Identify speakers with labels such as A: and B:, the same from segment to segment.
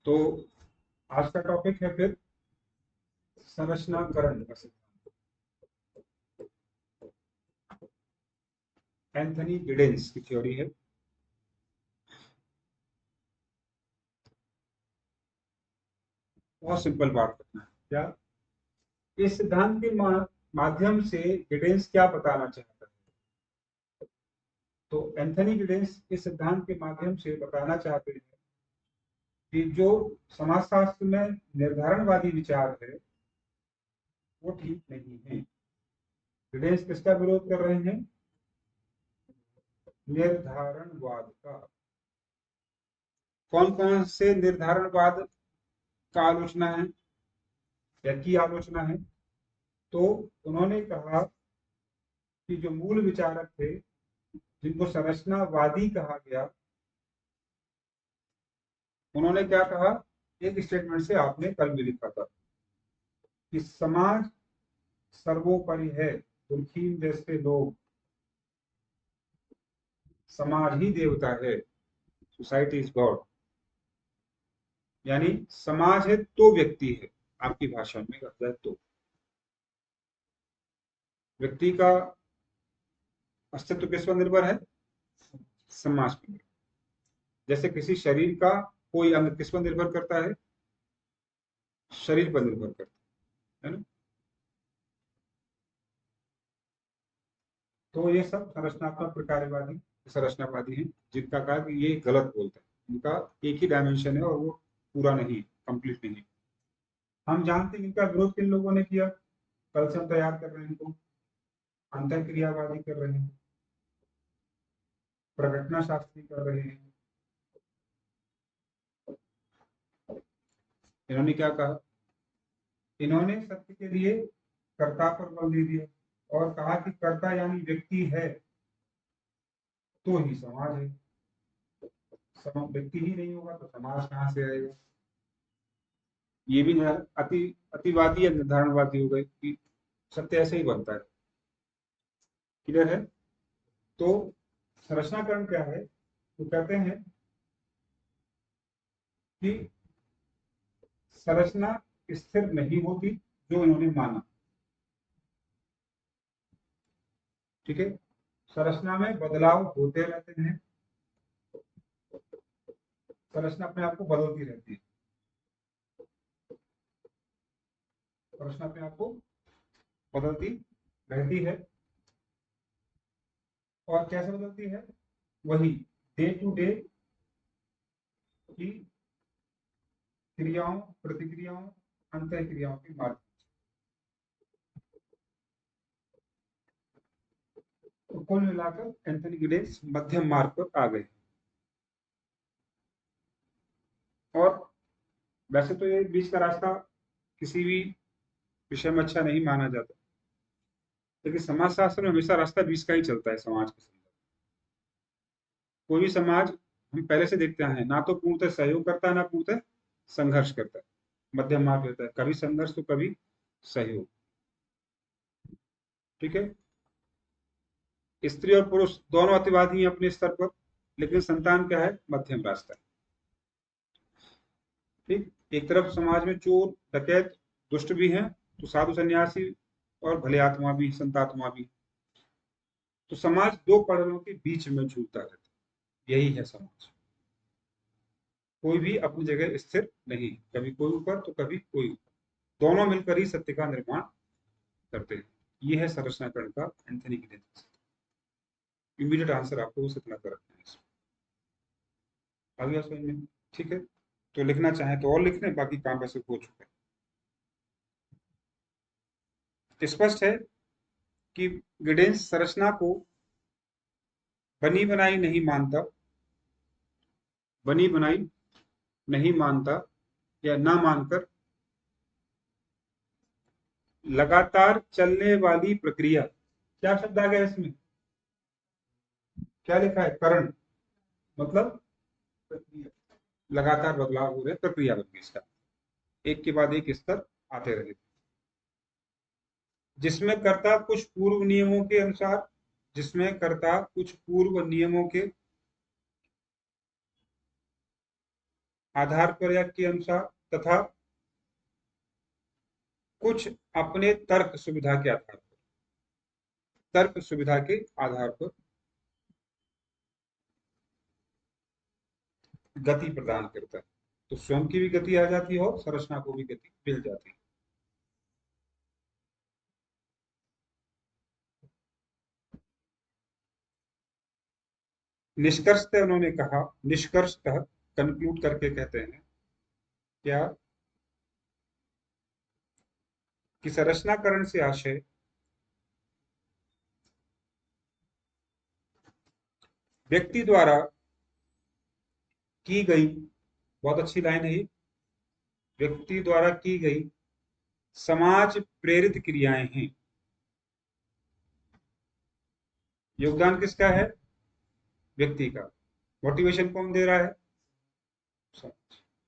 A: तो आज का टॉपिक है फिर संरचनाकरण का सिद्धांत। एंथनी गिडेंस की थ्योरी है। बहुत सिंपल बात करना है क्या, इस सिद्धांत के माध्यम से गिडेंस क्या बताना चाहता है। तो एंथनी गिडेंस इस सिद्धांत के माध्यम से बताना चाहते हैं कि जो समाजशास्त्र में निर्धारणवादी विचार है वो ठीक नहीं है। गिडेंस किसका विरोध कर रहे हैं? निर्धारणवाद का। कौन कौन से निर्धारणवाद का आलोचना है या की आलोचना है? तो उन्होंने कहा कि जो मूल विचारक थे जिनको संरचनावादी कहा गया, उन्होंने क्या कहा, एक स्टेटमेंट से आपने कल भी लिखा था कि समाज सर्वोपरि है, दुर्खीम जैसे लोग, समाज ही देवता है, सोसाइटी इज गॉड। यानी समाज है तो व्यक्ति है, आपकी भाषा में कहता है तो व्यक्ति का अस्तित्व किस पर निर्भर है? समाज पर। जैसे किसी शरीर का कोई अंग किस पर निर्भर करता है? शरीर पर निर्भर करता है ना। तो ये सब संरचनात्मक प्रकारवादी संरचनावादी हैं जिनका कहा कि ये गलत बोलते हैं, इनका एक ही डायमेंशन है और वो पूरा नहीं, कंप्लीट नहीं। हम जानते हैं इनका विरोध किन लोगों ने किया। कल से हम तैयार कर रहे हैं इनको। अंतःक्रियावादी कर रहे हैं, प्रघटना शास्त्री कर रहे हैं। इन्होंने क्या कहा, इन्होंने सत्य के लिए कर्ता पर बल दे दिया और कहा कि कर्ता यानी व्यक्ति है तो ही समाज है। व्यक्ति ही नहीं होगा तो समाज कहाँ से आएगा। ये भी अति अतिवादी या निर्धारणवादी हो गए कि सत्य ऐसे ही बनता है। क्लियर है? तो संरचनाकरण क्या है? तो कहते हैं कि संरचना स्थिर नहीं होती, जो इन्होंने माना। ठीक है, संरचना में बदलाव होते रहते हैं, संरचना अपने आप को बदलती रहती है, संरचना अपने आप को बदलती रहती है। और कैसे बदलती है? वही डे टू डे की क्रियाओं, प्रतिक्रियाओं, अंतः क्रियाओं के माध्यम। तो कुल मिलाकर एंथनी गिडेंस मध्यम मार्ग पर आ गए। और वैसे तो ये बीच का रास्ता किसी भी विषय में अच्छा नहीं माना जाता, लेकिन समाज शास्त्र में हमेशा रास्ता बीच का ही चलता है। समाज के संदर्भ, कोई भी समाज हम पहले से देखते हैं ना तो पूर्णतः सहयोग करता है ना पूर्णतः संघर्ष करता है, मध्यम मार्ग रहता है, कभी संघर्ष तो कभी सहयोग। ठीक है, स्त्री और पुरुष दोनों अतिवादी हैं अपने स्तर पर, लेकिन संतान क्या है? मध्यम रास्ता है। ठीक, एक तरफ समाज में चोर डकैत दुष्ट भी हैं, तो साधु सन्यासी और भले आत्मा भी, संतात्मा भी। तो समाज दो पड़ों के बीच में झूलता रहता है, यही है समाज। कोई भी अपनी जगह स्थिर नहीं, कभी कोई ऊपर तो कभी कोई ऊपर, दोनों मिलकर ही सत्य का निर्माण करते हैं। ये है संरचनाकरण का एंथनी गिडेंस। इमीडिएट आंसर आपको उस इतना कर रखना है। आ गया समझ में? ठीक है, तो लिखना चाहे तो और लिख लें, बाकी काम वैसे हो चुका है। स्पष्ट है कि गिडेंस संरचना को बनी बनाई नहीं मानता, बनी बनाई नहीं मानता या ना मानकर लगातार चलने वाली प्रक्रिया। क्या शब्द आ गया इसमें? क्या लिखा है? करण, मतलब प्रक्रिया। लगातार बदलाव हो रहे, प्रक्रिया बन गई इसका, एक के बाद एक स्तर आते रहे, जिसमें कर्ता कुछ पूर्व नियमों के अनुसार, जिसमें कर्ता कुछ पूर्व नियमों के आधार पर या के अनुसार तथा कुछ अपने तर्क सुविधा के आधार पर, तर्क सुविधा के आधार पर गति प्रदान करता है। तो स्वयं की भी गति आ जाती है और संरचना को भी गति मिल जाती है। निष्कर्षतः उन्होंने कहा, निष्कर्षतः कंक्लूड करके कहते हैं क्या कि संरचनाकरण से आशय व्यक्ति द्वारा की गई, बहुत अच्छी लाइन है ये, व्यक्ति द्वारा की गई समाज प्रेरित क्रियाएं हैं। योगदान किसका है? व्यक्ति का। मोटिवेशन कौन दे रहा है?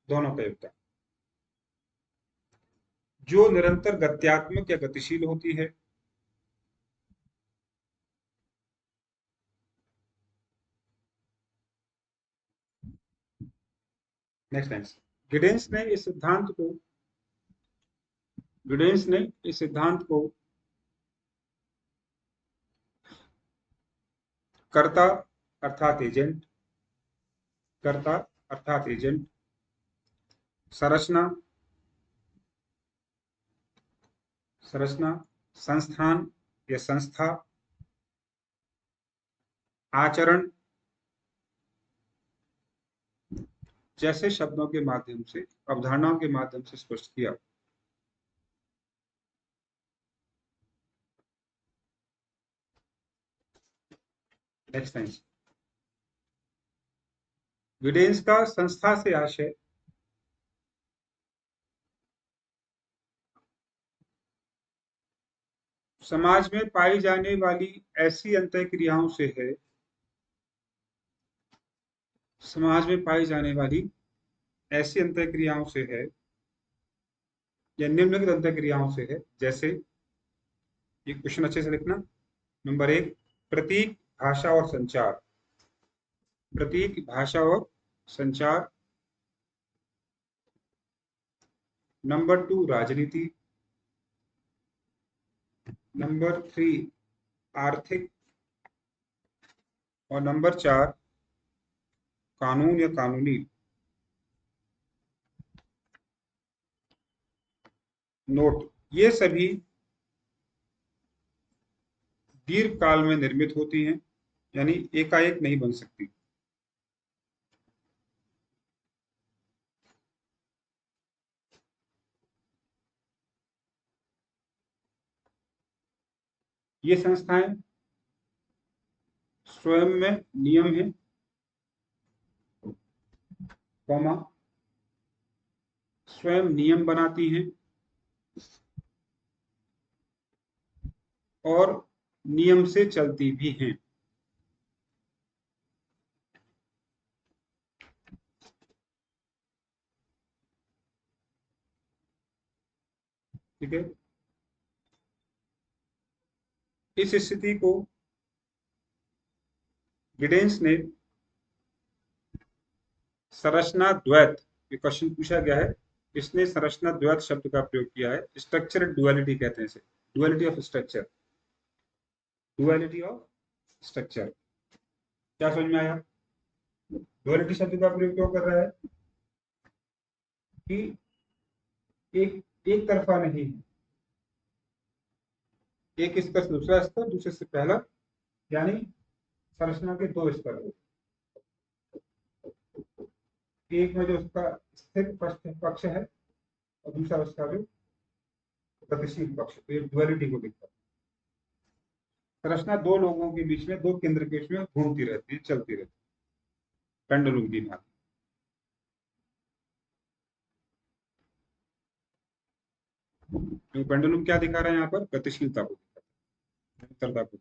A: दोनों का योगदान। जो निरंतर गत्यात्मक या गतिशील होती है, नेक्स्ट लाइन। गिडेंस ने इस सिद्धांत को कर्ता अर्थात एजेंट, संरचना, संस्थान या संस्था, आचरण जैसे शब्दों के माध्यम से, अवधारणाओं के माध्यम से स्पष्ट किया। Next line. गिडेंस का संस्था से आशय समाज में पाई जाने वाली ऐसी अंतःक्रियाओं से है, समाज में पाई जाने वाली ऐसी अंतःक्रियाओं से है या निम्नलिखित अंतःक्रियाओं से है, जैसे, ये क्वेश्चन अच्छे से लिखना। नंबर 1, प्रतीक, भाषा और संचार। प्रतीक, भाषा और संचार। नंबर 2, राजनीति। नंबर 3, आर्थिक। और नंबर 4, कानून या कानूनी। नोट, ये सभी दीर्घ काल में निर्मित होती हैं, यानी एकाएक नहीं बन सकती। ये संस्थाएं स्वयं में नियम है, कॉमा, स्वयं नियम बनाती हैं और नियम से चलती भी हैं। ठीक है। इस स्थिति को गिडेंस ने संरचना द्वैत, ये क्वेश्चन पूछा गया है, इसने संरचना द्वैत शब्द का प्रयोग किया है। स्ट्रक्चर डुअलिटी कहते हैं इसे, duality of structure, duality of structure. क्या समझ में आया? डुअलिटी शब्द का प्रयोग क्यों कर रहा है? कि एक तरफा नहीं, एक स्तर से दूसरा स्तर, दूसरे से पहला, यानी संरचना के दो स्तर हैं। एक में जो उसका स्थिर पक्ष है और दूसरा उसका जो गतिशील पक्ष, तो ये डुअलिटी को दिखता है। संरचना दो लोगों के बीच में, दो केंद्र के बीच में घूमती रहती है, चलती रहती है, पेंडुलम की भांति। पेंडुलम क्या दिखा रहा है यहाँ पर? गतिशीलता को दिखा रहा है, निरंतरता को।